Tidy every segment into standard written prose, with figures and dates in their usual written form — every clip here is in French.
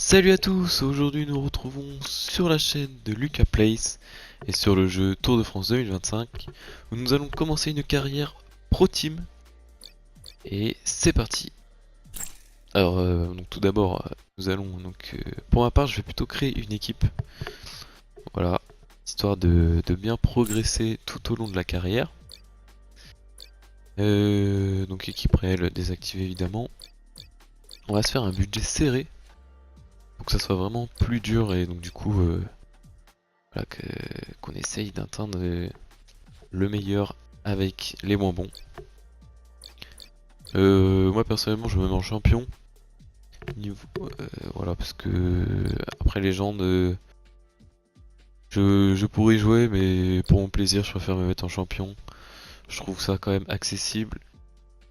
Salut à tous, aujourd'hui nous nous retrouvons sur la chaîne de Lucas Place et sur le jeu Tour de France 2025 où nous allons commencer une carrière pro team et c'est parti. Alors donc tout d'abord nous allons pour ma part je vais plutôt créer une équipe, voilà, histoire de bien progresser tout au long de la carrière. Donc équipe réelle désactivée évidemment. On va se faire un budget serré pour que ça soit vraiment plus dur et donc du coup voilà, qu'on essaye d'atteindre le meilleur avec les moins bons. Moi personnellement je me mets en champion. Niveau, voilà parce que après légende je pourrais jouer mais pour mon plaisir je préfère me mettre en champion. Je trouve ça quand même accessible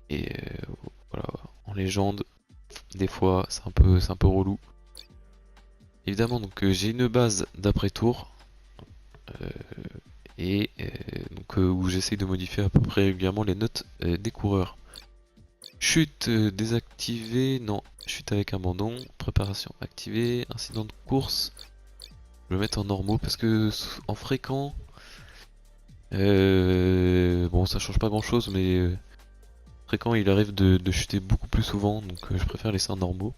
et voilà en légende des fois c'est un peu relou. Évidemment donc j'ai une base d'après tour euh, et où j'essaye de modifier à peu près régulièrement les notes des coureurs. Chute désactivée, non. Chute avec abandon, préparation activée, incident de course. Je vais le mettre en normaux parce que en fréquent, bon ça change pas grand chose, mais fréquent il arrive de chuter beaucoup plus souvent, donc je préfère laisser en normaux.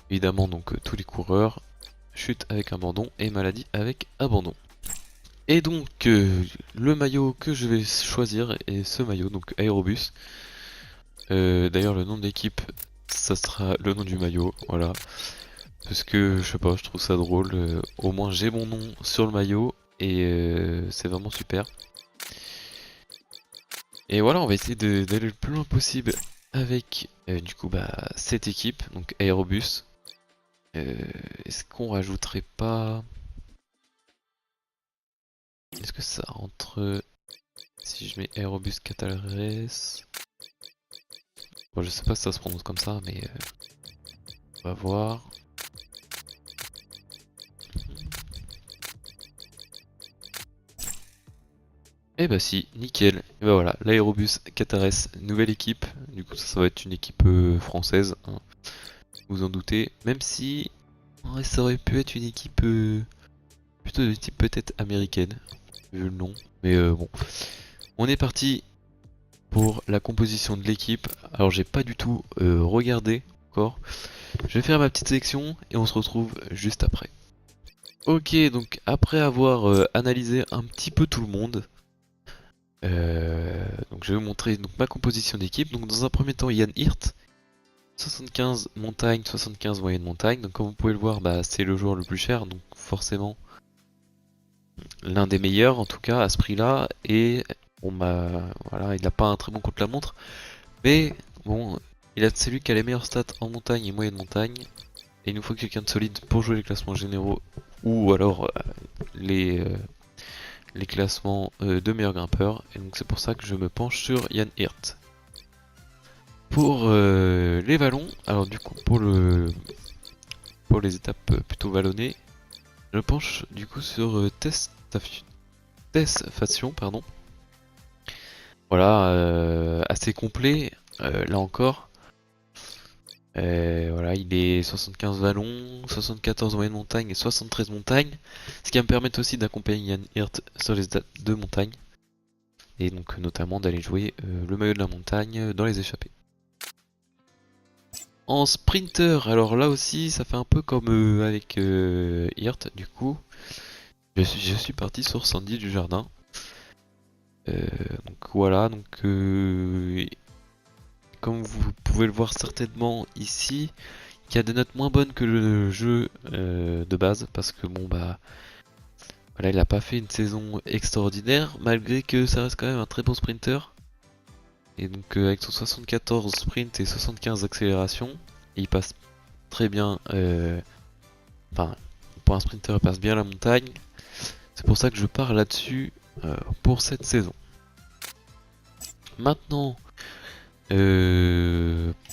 Évidemment donc tous les coureurs, chute avec abandon et maladie avec abandon. Et donc le maillot que je vais choisir est ce maillot, donc Aérobus. D'ailleurs le nom de l'équipe ça sera le nom du maillot, voilà. Parce que je sais pas, je trouve ça drôle. Au moins j'ai mon nom sur le maillot et c'est vraiment super. Et voilà, on va essayer d'aller le plus loin possible avec du coup bah cette équipe, donc Aérobus. Euh, Est-ce qu'on rajouterait pas... Est-ce que ça rentre si je mets Aérobus Catalares? Bon, je sais pas si ça se prononce comme ça, mais on va voir. Et bah si, nickel. Et bah voilà, l'Aérobus Catares, nouvelle équipe. Du coup ça va être une équipe française, hein, vous en doutez. Même si ouais, ça aurait pu être une équipe plutôt de type peut-être américaine, vu le nom. Mais bon, on est parti pour la composition de l'équipe. Alors j'ai pas du tout regardé encore. Je vais faire ma petite sélection et on se retrouve juste après. Ok, donc après avoir analysé un petit peu tout le monde, donc je vais vous montrer donc, ma composition d'équipe. Donc dans un premier temps, Yann Hirt, 75 montagne, 75 moyenne montagne. Donc comme vous pouvez le voir, bah, c'est le joueur le plus cher, donc forcément l'un des meilleurs en tout cas à ce prix-là. Et bon bah voilà, il n'a pas un très bon contre-la-montre, mais bon, c'est lui qui a les meilleures stats en montagne et moyenne montagne. Et il nous faut quelqu'un de solide pour jouer les classements généraux ou alors les euh, les classements de meilleurs grimpeurs. Et donc c'est pour ça que je me penche sur Yann Hirt. Pour les vallons, alors du coup pour les étapes plutôt vallonnées, je penche du coup sur Tess Faction, pardon. Voilà, assez complet, là encore. Voilà, il est 75 vallons, 74 moyenne montagne et 73 montagne. Ce qui va me permettre aussi d'accompagner Yann Hirt sur les étapes de montagne. Et donc notamment d'aller jouer le maillot de la montagne dans les échappées. En sprinter, alors là aussi ça fait un peu comme avec Hirt du coup. Je suis parti sur Sandy du Jardin. Donc voilà, donc comme vous pouvez le voir certainement ici, il y a des notes moins bonnes que le jeu de base parce que bon bah voilà, il a pas fait une saison extraordinaire malgré que ça reste quand même un très bon sprinter. Et donc avec son 74 sprint et 75 accélération, il passe très bien. Enfin, pour un sprinter, il passe bien la montagne. C'est pour ça que je pars là-dessus pour cette saison. Maintenant,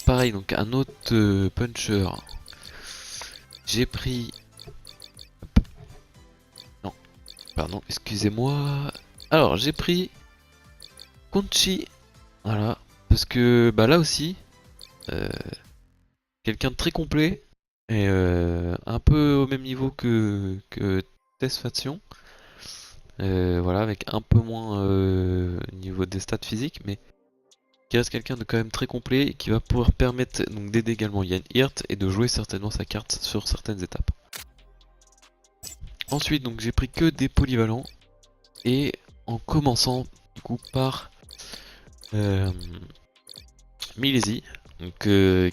pareil, donc un autre puncher. J'ai pris... Non, pardon, excusez-moi. Alors, j'ai pris Conchi. Voilà, parce que bah là aussi, euh, quelqu'un de très complet. est un peu au même niveau que Tesfation. Voilà, avec un peu moins au niveau des stats physiques, mais qui reste quelqu'un de quand même très complet et qui va pouvoir permettre donc d'aider également Yann Hirt et de jouer certainement sa carte sur certaines étapes. Ensuite, donc j'ai pris que des polyvalents et en commençant du coup par Milesi, donc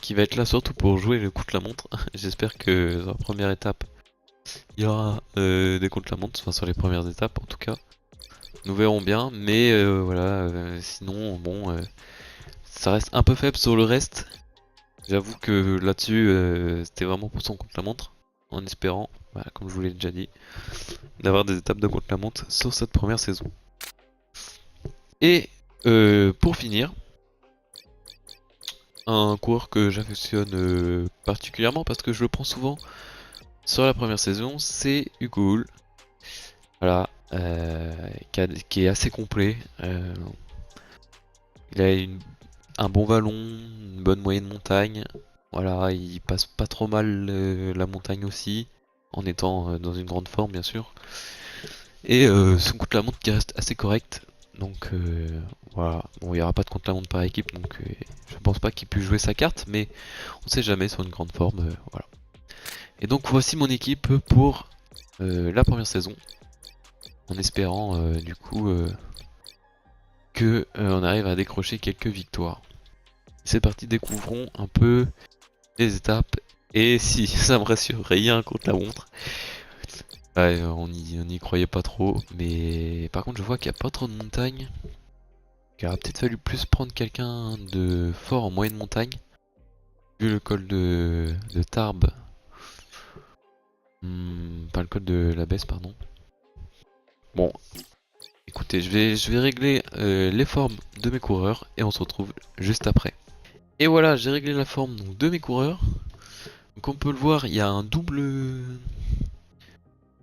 qui va être là surtout pour jouer le contre-la-montre. J'espère que dans la première étape il y aura des contre-la-montre, enfin sur les premières étapes en tout cas. Nous verrons bien, mais voilà, sinon bon, ça reste un peu faible sur le reste. J'avoue que là-dessus, c'était vraiment pour son contre-la-montre, en espérant, voilà, comme je vous l'ai déjà dit, d'avoir des étapes de contre-la-montre sur cette première saison. Et pour finir, un coureur que j'affectionne particulièrement parce que je le prends souvent sur la première saison, c'est Hugo Hull. Voilà, qui est assez complet. Il a un bon vallon, une bonne moyenne montagne. Voilà, il passe pas trop mal la montagne aussi, en étant dans une grande forme bien sûr. Et son contre-la-montre qui reste assez correct. Donc voilà, bon il n'y aura pas de contre-la-montre par équipe, donc je pense pas qu'il puisse jouer sa carte, mais on sait jamais sur une grande forme, voilà. Et donc voici mon équipe pour la première saison, en espérant du coup que on arrive à décrocher quelques victoires. C'est parti, découvrons un peu les étapes, et si ça me rassure, rien contre la montre. Ouais, on y croyait pas trop, mais par contre je vois qu'il n'y a pas trop de montagnes. Il aurait peut-être fallu plus prendre quelqu'un de fort en moyenne montagne. Vu le col de Tarbes. Pas le col de la baisse, pardon. Bon, écoutez, je vais régler les formes de mes coureurs et on se retrouve juste après. Et voilà, j'ai réglé la forme donc, de mes coureurs. Donc on peut le voir, il y a un double...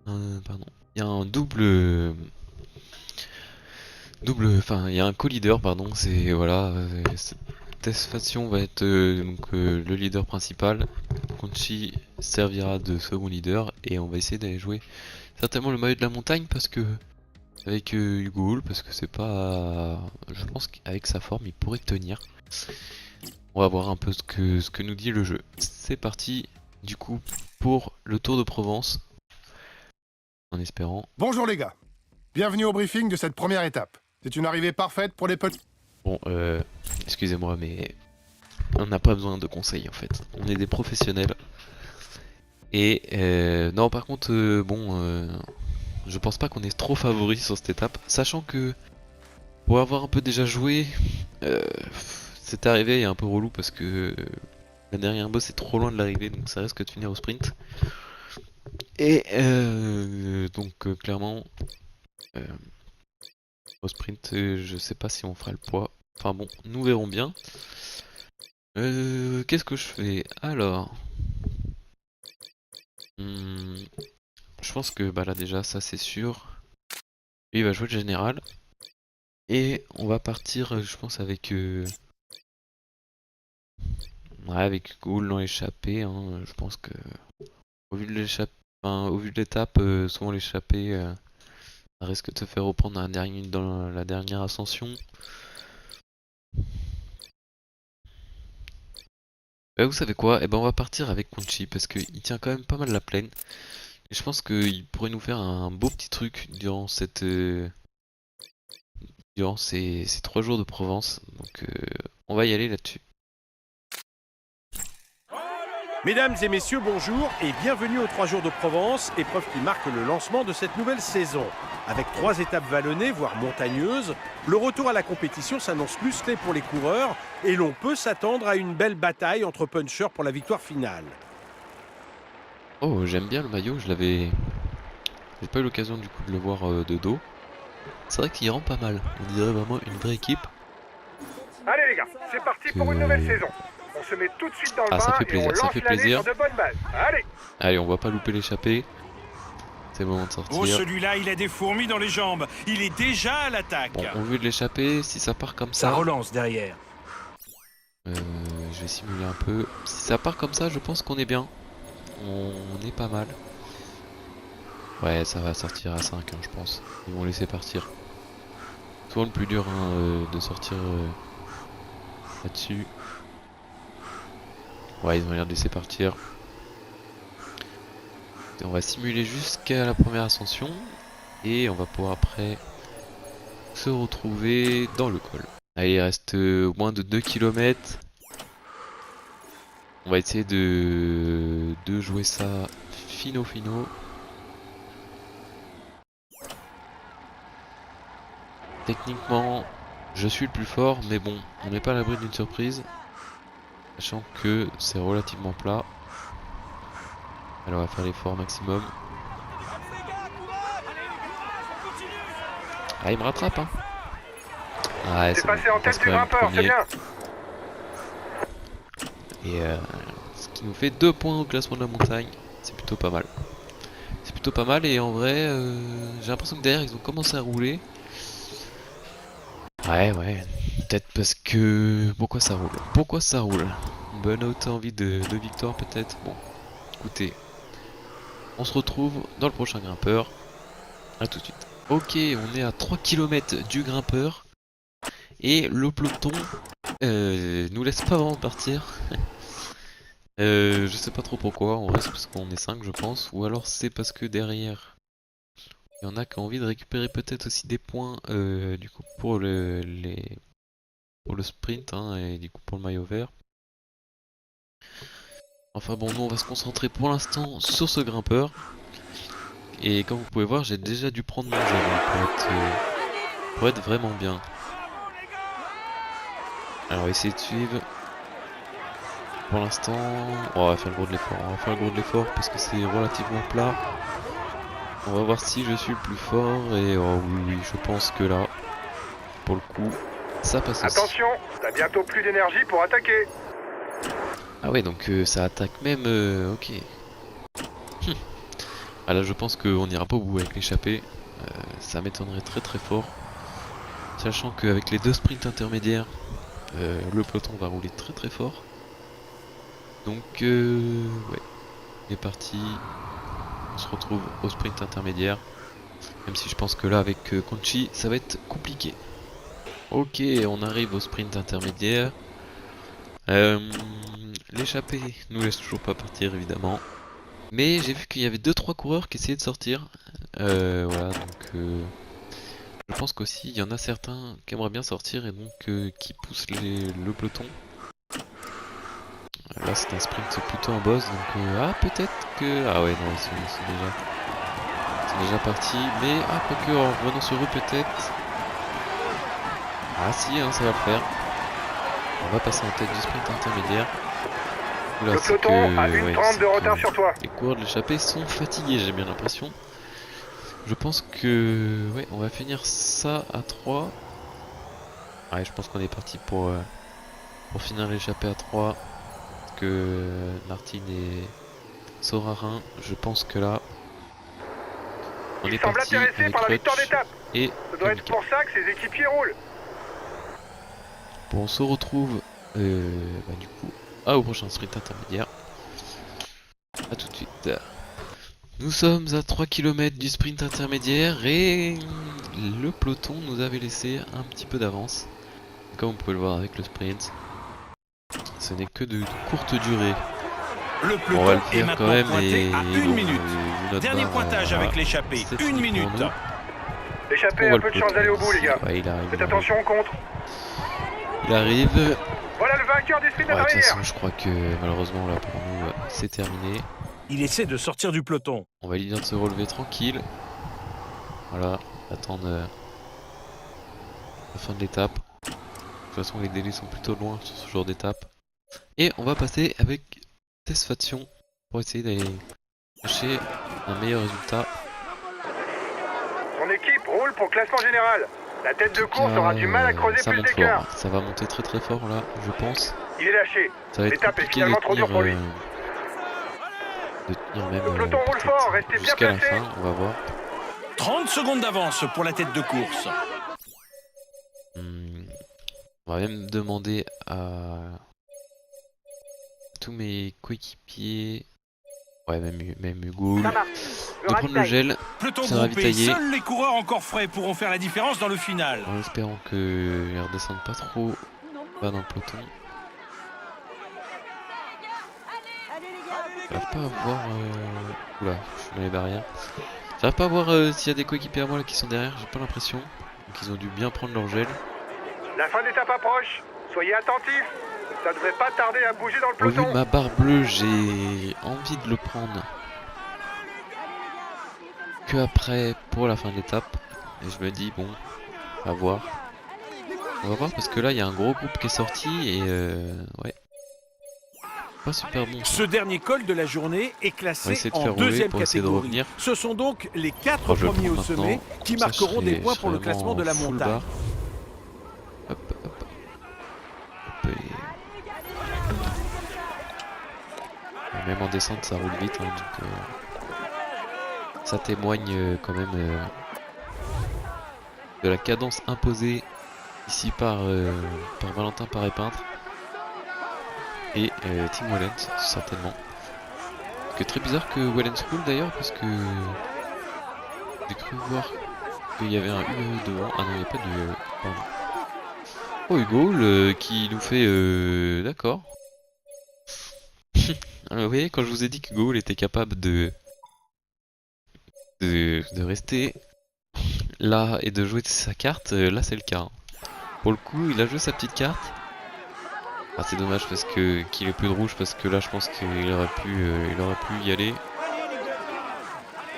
pardon. Il y a un double... Enfin, il y a un co-leader, pardon, c'est... Voilà... Tesfation va être donc, le leader principal. Conchi servira de second leader et on va essayer d'aller jouer certainement le maillot de la montagne parce que avec Hugo Hull, parce que c'est pas, je pense qu'avec sa forme il pourrait tenir. On va voir un peu ce que nous dit le jeu. C'est parti du coup pour le Tour de Provence, en espérant. Bonjour les gars, bienvenue au briefing de cette première étape. C'est une arrivée parfaite pour les petits... Bon, excusez-moi, mais on n'a pas besoin de conseils en fait. On est des professionnels. Et non, par contre, bon, je pense pas qu'on est trop favori sur cette étape, sachant que pour avoir un peu déjà joué, cette arrivée est un peu relou parce que la dernière boss est trop loin de l'arrivée, donc ça risque de finir au sprint. Et donc clairement, euh, au sprint, je sais pas si on fera le poids. Enfin bon, nous verrons bien. Qu'est-ce que je fais? Alors, je pense que bah là déjà ça c'est sûr. Lui il va jouer le général. Et on va partir, je pense, avec ouais, avec Ghoul dans l'échappée. Hein. Je pense que au vu de l'échappée, enfin, au vu de l'étape, souvent l'échappée, ça risque de te faire reprendre dans la dernière ascension. Vous savez quoi? Eh ben on va partir avec Conchi parce qu'il tient quand même pas mal la plaine. Et je pense qu'il pourrait nous faire un beau petit truc durant cette durant ces 3 jours de Provence. Donc on va y aller là-dessus. Mesdames et messieurs, bonjour et bienvenue aux 3 jours de Provence, épreuve qui marque le lancement de cette nouvelle saison. Avec 3 étapes vallonnées, voire montagneuses, le retour à la compétition s'annonce musclé pour les coureurs et l'on peut s'attendre à une belle bataille entre punchers pour la victoire finale. Oh, j'aime bien le maillot, j'ai pas eu l'occasion du coup de le voir de dos. C'est vrai qu'il rend pas mal, on dirait vraiment une vraie équipe. Allez les gars, c'est parti pour une nouvelle saison. On se met tout de suite dans le bain ça fait et plaisir, on ça lance fait l'année plaisir. sur de bonnes bases. Allez. Allez, on va pas louper l'échappée. C'est le moment de sortir. Oh, celui-là, il a des fourmis dans les jambes. Il est déjà à l'attaque. Bon, on veut de l'échapper, si ça part comme Ça ça... relance derrière. je vais simuler un peu. Si ça part comme ça, je pense qu'on est bien. on est pas mal. Ouais, ça va sortir à 5, hein, je pense. Ils vont laisser partir. Souvent le plus dur hein, de sortir là-dessus. Ouais, ils ont l'air de laisser partir. Et on va simuler jusqu'à la première ascension. Et on va pouvoir après se retrouver dans le col. Allez, il reste moins de 2 km. On va essayer de jouer ça fino. Techniquement, je suis le plus fort, mais bon, on n'est pas à l'abri d'une surprise. Sachant que c'est relativement plat. Alors on va faire l'effort maximum. Ah, il me rattrape hein. Ah, C'est c'est passé bon, en on passe tête du quand même grimpeur, c'est premier. bien. Et ce qui nous fait 2 points au classement de la montagne. C'est plutôt pas mal. C'est plutôt pas mal et en vrai, j'ai l'impression que derrière ils ont commencé à rouler. Ouais. Peut-être parce que... Pourquoi ça roule? Pourquoi ça roule? Une bonne haute envie de victoire peut-être. Bon, écoutez. On se retrouve dans le prochain grimpeur. A tout de suite. Ok, on est à 3 km du grimpeur. Et le peloton nous laisse pas vraiment partir. Je sais pas trop pourquoi, on reste parce qu'on est 5 je pense. Ou alors c'est parce que derrière, il y en a qui ont envie de récupérer peut-être aussi des points du coup pour pour le sprint hein, et du coup pour le maillot vert. Enfin bon, nous on va se concentrer pour l'instant sur ce grimpeur. Et comme vous pouvez voir, j'ai déjà dû prendre mon gel hein, pour être vraiment bien. Alors essayer de suivre. Pour l'instant, on va faire le gros de l'effort. On va faire le gros de l'effort parce que c'est relativement plat. On va voir si je suis le plus fort et oh oui, je pense que là, pour le coup, ça passe aussi. Attention, t'as bientôt plus d'énergie pour attaquer. Ah ouais, donc ça attaque même, ok. Ah là, je pense qu'on n'ira pas au bout avec l'échappée. Ça m'étonnerait très fort. Sachant qu'avec les 2 sprints intermédiaires, le peloton va rouler très fort. Donc, ouais, on est parti. On se retrouve au sprint intermédiaire. Même si je pense que là, avec Conchi, ça va être compliqué. Ok, on arrive au sprint intermédiaire. L'échappée nous laisse toujours pas partir, évidemment. Mais j'ai vu qu'il y avait 2-3 coureurs qui essayaient de sortir. Voilà, donc je pense qu'aussi il y en a certains qui aimeraient bien sortir et donc qui poussent le peloton. Là c'est un sprint plutôt en boss, donc ah peut-être que... Ah ouais non, ils sont déjà partis, mais ah quoique en revenant sur eux peut-être... Ah si, hein, ça va le faire. On va passer en tête du sprint intermédiaire. Oula, Le c'est peloton a que... une ouais, 30 c'est de que retard sur toi. les coureurs de l'échappée sont fatigués, j'ai bien l'impression. Je pense que... Ouais, on va finir ça à 3. Ouais, je pense qu'on est parti pour finir l'échappée à 3. Que Martine et Sorarin, je pense que là... On Il est semble parti intéressé avec par la victoire Rutsch d'étape. et Ça doit être Kamika. pour ça que ses équipiers roulent. Bon, on se retrouve du coup au prochain sprint intermédiaire. A tout de suite. Nous sommes à 3 km du sprint intermédiaire et le peloton nous avait laissé un petit peu d'avance. Comme vous pouvez le voir avec le sprint, ce n'est que de courte durée. Le On va le peloton est faire quand maintenant même pointé et à 1 bon, minute. notre Dernier barre, pointage voilà, avec l'échappée. c'est 1 fini pour minute. nous. L'échappée On a voit peu le de chance d'aller au peloton bout, les ici. gars. Ouais, il arrive. Faites attention au contre. Il arrive. Voilà le vainqueur du sprint Ouais, de toute intermédiaire. façon, je crois que malheureusement là pour nous, c'est terminé. Il essaie de sortir du peloton. On va lui dire de se relever tranquille. Voilà, attendre la fin de l'étape. De toute façon, les délais sont plutôt loin sur ce genre d'étape. Et on va passer avec Tesfaction pour essayer d'aller chercher un meilleur résultat. Son équipe roule pour classement général. La tête de course aura du mal à creuser Ça plus monte d'écart. fort, ça va monter très fort là, je pense. Il est lâché. Ça va être L'étape est compliqué de finalement trop dure pour lui. tenir même Le peloton roule peut-être fort, restez bien jusqu'à la placés. fin, on va voir. 30 secondes d'avance pour la tête de course. On va même demander à tous mes coéquipiers Ouais, même Hugo. Ça marche. De prendre le gel Peloton C'est groupé, ravitaillé. seuls les coureurs encore frais pourront faire la différence dans le final. en espérant qu'ils redescendent pas trop bas dans le peloton. J'arrive pas à voir. Oula, je suis dans les barrières. J'arrive pas à voir s'il y a des coéquipiers à moi là qui sont derrière, j'ai pas l'impression. Donc ils ont dû bien prendre leur gel. La fin d'étape approche. Soyez attentifs. Ça devrait pas tarder à bouger dans le Au vu peloton. de ma barre bleue, j'ai envie de le prendre que après pour la fin de l'étape. Et je me dis bon, à voir. On va voir parce que là il y a un gros groupe qui est sorti et ouais. Pas super bon. Ce dernier col de la journée est On va classé essayer de en faire rouler deuxième pour essayer de catégorie. revenir. Ce sont donc les 4 Oh, je le premiers prends au sommet maintenant. qui Comme ça, marqueront je des serai- points je pour le serai classement de la vraiment full montagne. bar. Hop, hop, hop. Hop, et même en descente ça roule vite hein, donc ça témoigne quand même de la cadence imposée ici par Valentin Paré-Peintre et Tim Wellens certainement. C'est très bizarre que Wellens roule d'ailleurs parce que j'ai cru voir qu'il y avait un UE devant. Ah non il n'y a pas de pardon. Oh Hugo qui nous fait d'accord. Alors, vous voyez quand je vous ai dit que Hugo était capable de rester là et de jouer sa carte, là c'est le cas. Pour le coup il a joué sa petite carte. Ah c'est dommage parce que qu'il ait plus de rouge parce que là je pense qu'il aurait pu y aller.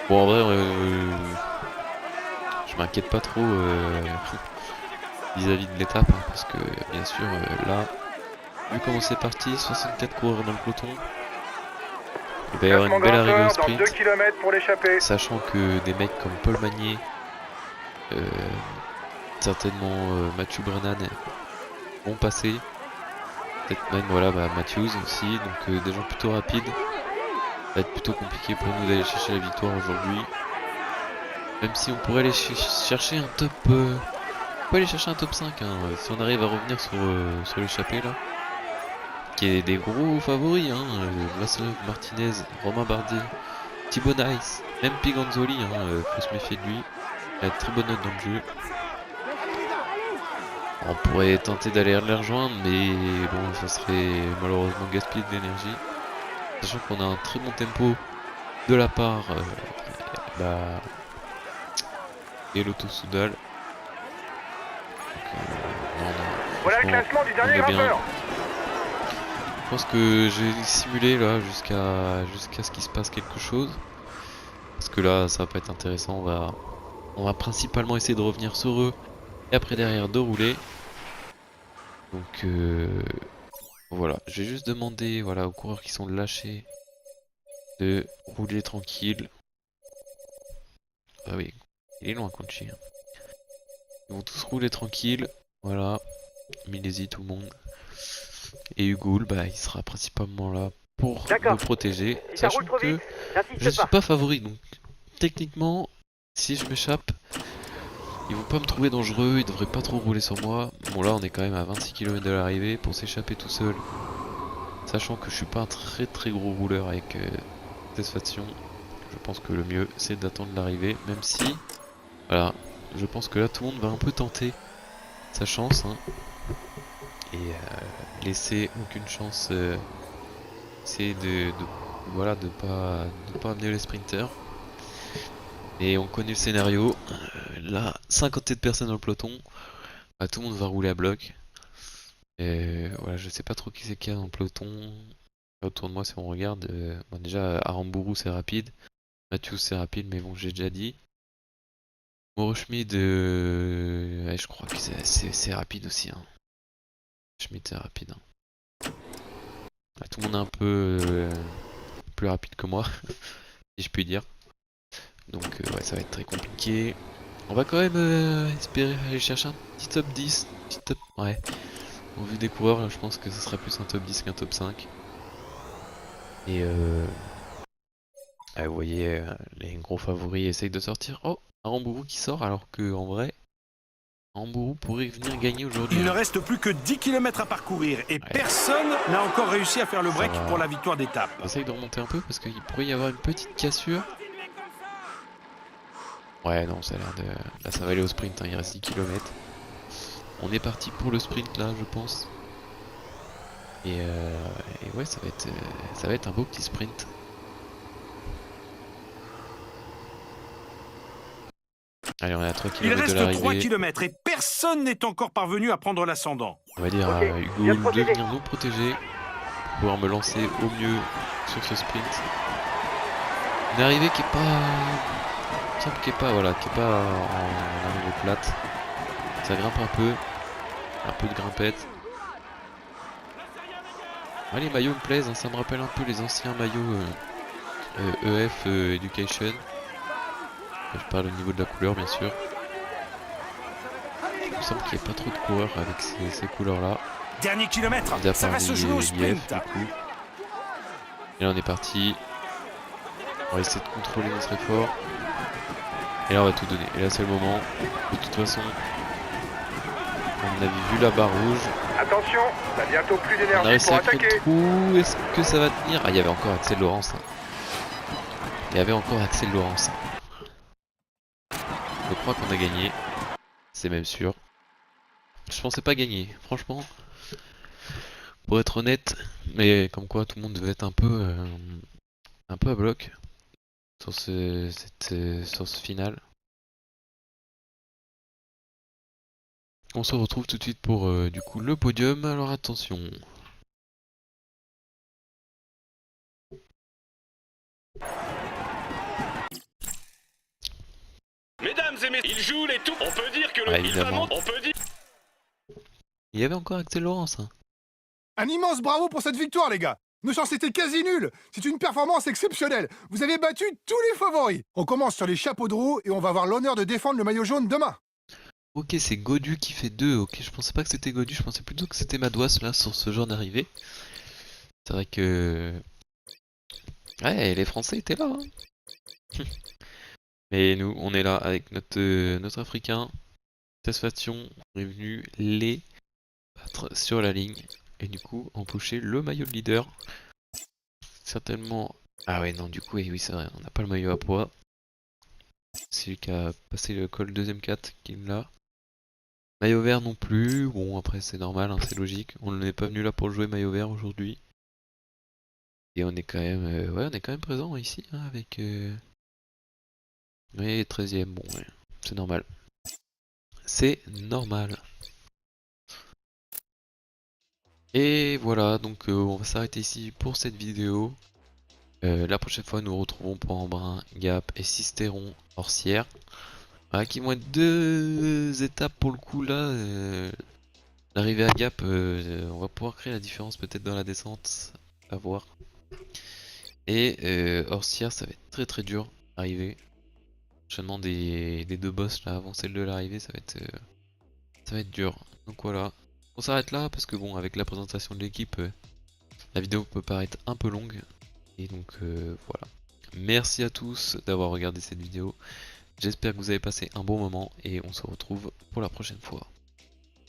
Bon en vrai je m'inquiète pas trop vis-à-vis de l'étape hein, parce que bien sûr là vu comment c'est parti, 64 coureurs dans le peloton. Il va y avoir Classement une belle arrivée au grimpeur dans 2 sprint, km pour l'échapper. sachant que des mecs comme Paul Magnier, certainement Mathieu Brennan vont passer. Peut-être même voilà Matthews aussi, donc des gens plutôt rapides. Ça va être plutôt compliqué pour nous d'aller chercher la victoire aujourd'hui. Même si on pourrait aller chercher un top. On peut aller chercher un top 5 hein, si on arrive à revenir sur l'échappée là. Qui est des gros favoris hein. Vasselov, Martinez, Romain Bardet, Thibaut Nice, même Piganzoli faut se méfier de lui. Il a de très bonne note dans le jeu. On pourrait tenter d'aller les rejoindre mais bon ça serait malheureusement gaspiller de l'énergie. Sachant qu'on a un très bon tempo de la part et l'Auto Soudal. Voilà le classement du dernier grimpeur. Je pense que j'ai simulé là jusqu'à ce qu'il se passe quelque chose. Parce que là ça va pas être intéressant, on va principalement essayer de revenir sur eux et après derrière de rouler. Donc voilà, je vais juste demander voilà, aux coureurs qui sont lâchés de rouler tranquille. Ah oui, il est loin Conchi. Ils vont tous rouler tranquille, voilà. Milesi tout le monde. Et Hugo, bah il sera principalement là pour me protéger. Si ça Sachant roule trop que vite, je n'insiste suis pas favori, donc techniquement, si je m'échappe, ils vont pas me trouver dangereux, ils devraient pas trop rouler sur moi. Bon là on est quand même à 26 km de l'arrivée pour s'échapper tout seul. Sachant que je suis pas un très gros rouleur avec satisfaction. Je pense que le mieux c'est d'attendre l'arrivée, même si, voilà, je pense que là tout le monde va un peu tenter sa chance. Hein, et laisser aucune chance, essayer voilà, de pas amener les sprinters. Et on connaît le scénario, là 57 personnes dans le peloton, bah, tout le monde va rouler à bloc. Et voilà, je sais pas trop qui c'est qu'il y a dans le peloton. Autour de moi, si on regarde, bon, déjà Aramburu c'est rapide, Matthews c'est rapide, mais bon, j'ai déjà dit. Moro-Schmid, ouais, je crois que c'est rapide aussi. Hein. Schmid c'est rapide. Hein. Ah, tout le monde est un peu plus rapide que moi, si je puis dire. Donc ouais, ça va être très compliqué. On va quand même espérer aller chercher un petit top 10. Petit top... Ouais. Au vu des coureurs, là, je pense que ce sera plus un top 10 qu'un top 5. Et vous voyez, les gros favoris essayent de sortir. Oh, Aramburu qui sort alors que en vrai, Ambourou pourrait venir gagner aujourd'hui. Il ne reste plus que 10 km à parcourir et personne n'a encore réussi à faire le break pour la victoire d'étape. J'essaye de remonter un peu parce qu'il pourrait y avoir une petite cassure. Ouais, non, ça a l'air de... Là, ça va aller au sprint, hein, il reste 10 km. On est parti pour le sprint là, je pense. Et ouais, ça va être un beau petit sprint. Allez, on est à 3 Il km de reste l'arrivée. 3 km et personne n'est encore parvenu à prendre l'ascendant. On va dire à Hugo de venir nous protéger, pour pouvoir me lancer au mieux sur ce sprint. Une arrivée qui est pas... qui est pas en arrivée plate. Ça grimpe un peu de grimpette. Ouais, les maillots me plaisent, hein, ça me rappelle un peu les anciens maillots EF Education. Je parle au niveau de la couleur bien sûr. Il me semble qu'il n'y a pas trop de coureurs avec ces couleurs là. Dernier kilomètre, ça va se jouer au sprint. Et là on est parti. On va essayer de contrôler notre effort. Et là on va tout donner. Et là c'est le moment. De toute façon, on avait vu la barre rouge. Attention, t'as bientôt plus On a d'énergie réussi pour à créer attaquer. le trou. Est-ce que ça va tenir? Ah, il y avait encore Axel Laurence. Hein. Il y avait encore Axel Laurence. Je crois qu'on a gagné. C'est même sûr. Je pensais pas gagner, franchement. Pour être honnête, mais comme quoi tout le monde devait être un peu à bloc sur ce final. On se retrouve tout de suite pour du coup le podium. Alors attention. Mesdames et messieurs, il joue les tout. On peut dire que Ah, il va évidemment. monter. On peut dire. Il y avait encore Axel Laurence. Hein. Un immense bravo pour cette victoire, les gars. Nos chances étaient quasi nulles. C'est une performance exceptionnelle. Vous avez battu tous les favoris. On commence sur les chapeaux de roue et on va avoir l'honneur de défendre le maillot jaune demain. Ok, c'est Godu qui fait 2. Ok, je pensais pas que c'était Godu, je pensais plutôt que c'était Madouas là sur ce genre d'arrivée. C'est vrai que... Ouais, les Français étaient là. Hein. Mais nous, on est là avec notre Africain. Satisfaction, on est venu les battre sur la ligne. Et du coup, empocher le maillot de leader. Certainement... Ah ouais, non, du coup, oui, c'est vrai, on n'a pas le maillot à poids. C'est lui qui a passé le col deuxième 4 qui l'a. Maillot vert non plus, bon après c'est normal, hein, c'est logique. On n'est pas venu là pour jouer maillot vert aujourd'hui. Et on est quand même, ouais, on est quand même présent ici, hein, avec... Oui, 13ème, bon, ouais, c'est normal. C'est normal. Et voilà, donc on va s'arrêter ici pour cette vidéo. La prochaine fois, nous nous retrouvons pour Embrun, Gap et Sisteron Orsières. Voilà, qui vont être 2 étapes pour le coup là. L'arrivée à Gap, on va pouvoir créer la différence peut-être dans la descente, à voir. Et Orsières, ça va être très très dur à arriver. Prochainement des 2 boss là, avant celle de l'arrivée, ça va être dur. Donc voilà, on s'arrête là parce que bon, avec la présentation de l'équipe, la vidéo peut paraître un peu longue. Et donc voilà. Merci à tous d'avoir regardé cette vidéo. J'espère que vous avez passé un bon moment et on se retrouve pour la prochaine fois.